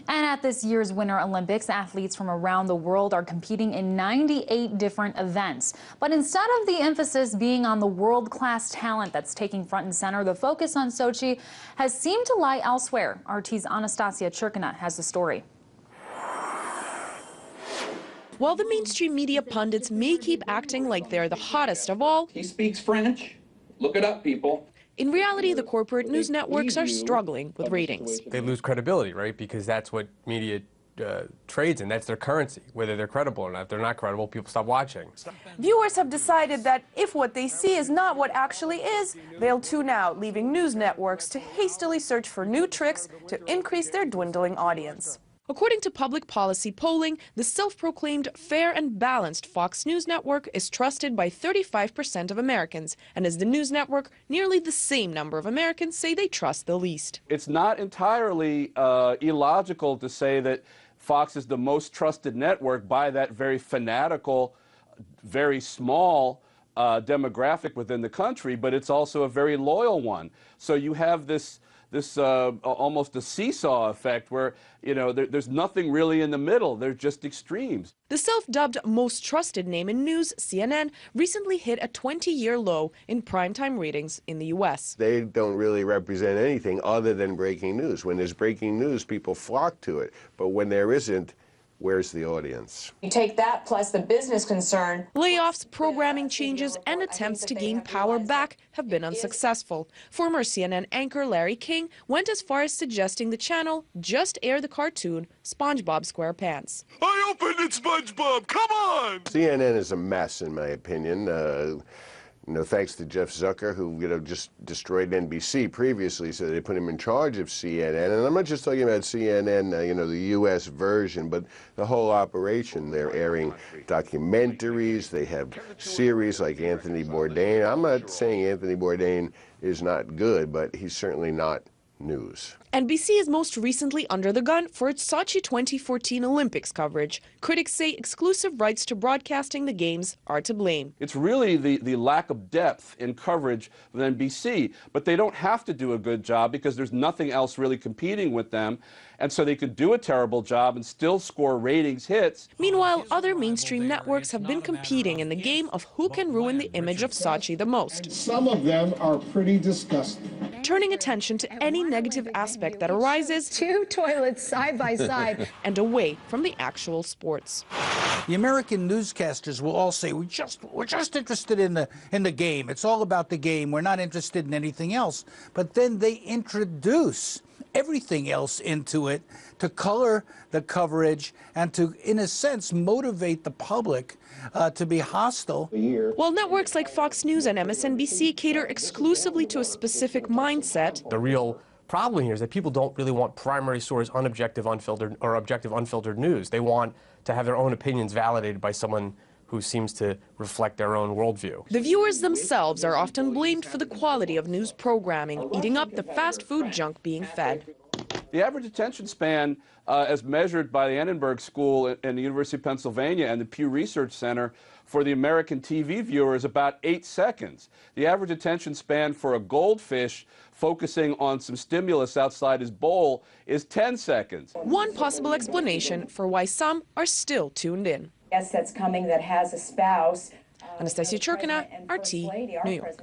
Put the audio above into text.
And at this year's Winter Olympics, athletes from around the world are competing in 98 different events. But instead of the emphasis being on the world-class talent that's taking front and center, the focus on Sochi has seemed to lie elsewhere. RT's Anastasia Churkina has the story. While the mainstream media pundits may keep acting like they're the hottest of all, he speaks French. Look it up, people. In reality, the corporate news networks are struggling with ratings. They lose credibility, right? Because that's what media trades in. That's their currency. Whether they're credible or not. If they're not credible, people stop watching. Viewers have decided that if what they see is not what actually is, they'll tune out, leaving news networks to hastily search for new tricks to increase their dwindling audience. According to public policy polling, the self-proclaimed fair and balanced Fox News network is trusted by 35% of Americans, and as the news network, nearly the same number of Americans say they trust the least. It's not entirely illogical to say that Fox is the most trusted network by that very fanatical, very small demographic within the country, but it's also a very loyal one. So you have this almost a seesaw effect where, you know, there's nothing really in the middle. They're just extremes. The self-dubbed most trusted name in news, CNN, recently hit a 20-year low in primetime ratings in the U.S. They don't really represent anything other than breaking news. When there's breaking news, people flock to it. But when there isn't, where's the audience? You take that plus the business concern. Layoffs, programming changes, and attempts to gain power back have been unsuccessful. Former CNN anchor Larry King went as far as suggesting the channel just air the cartoon SpongeBob SquarePants. I opened it, SpongeBob! Come on! CNN is a mess, in my opinion. You know, thanks to Jeff Zucker, who, you know, just destroyed NBC previously, so they put him in charge of CNN. And I'm not just talking about CNN, you know, the U.S. version, but the whole operation. They're airing documentaries. They have series like Anthony Bourdain. I'm not saying Anthony Bourdain is not good, but he's certainly not news. NBC is most recently under the gun for its Sochi 2014 Olympics coverage. Critics say exclusive rights to broadcasting the games are to blame. It's really the lack of depth in coverage with NBC, but they don't have to do a good job because there's nothing else really competing with them, and so they could do a terrible job and still score ratings hits. Meanwhile, other mainstream networks have been competing in the game of who can ruin the image of Sochi the most. Some of them are pretty disgusting. Turning attention to any negative aspect that arises, two toilets side by side, and away from the actual sports. The American newscasters will all say we're just interested in the game. It's all about the game. We're not interested in anything else. But then they introduce everything else into it to color the coverage and to, in a sense, motivate the public to be hostile. While networks like Fox News and MSNBC cater exclusively to a specific mindset, The real problem here is that people don't really want primary source, unobjective, unfiltered, or objective, unfiltered news. They want to have their own opinions validated by someone who seems to reflect their own worldview. The viewers themselves are often blamed for the quality of news programming, eating up the fast food junk being fed. The average attention span, as measured by the Annenberg School and the University of Pennsylvania and the Pew Research Center for the American TV viewer, is about 8 seconds. The average attention span for a goldfish focusing on some stimulus outside his bowl is 10 seconds. One possible explanation for why some are still tuned in. Yes, that's coming that has a spouse. Anastasia Churkina, RT, New York.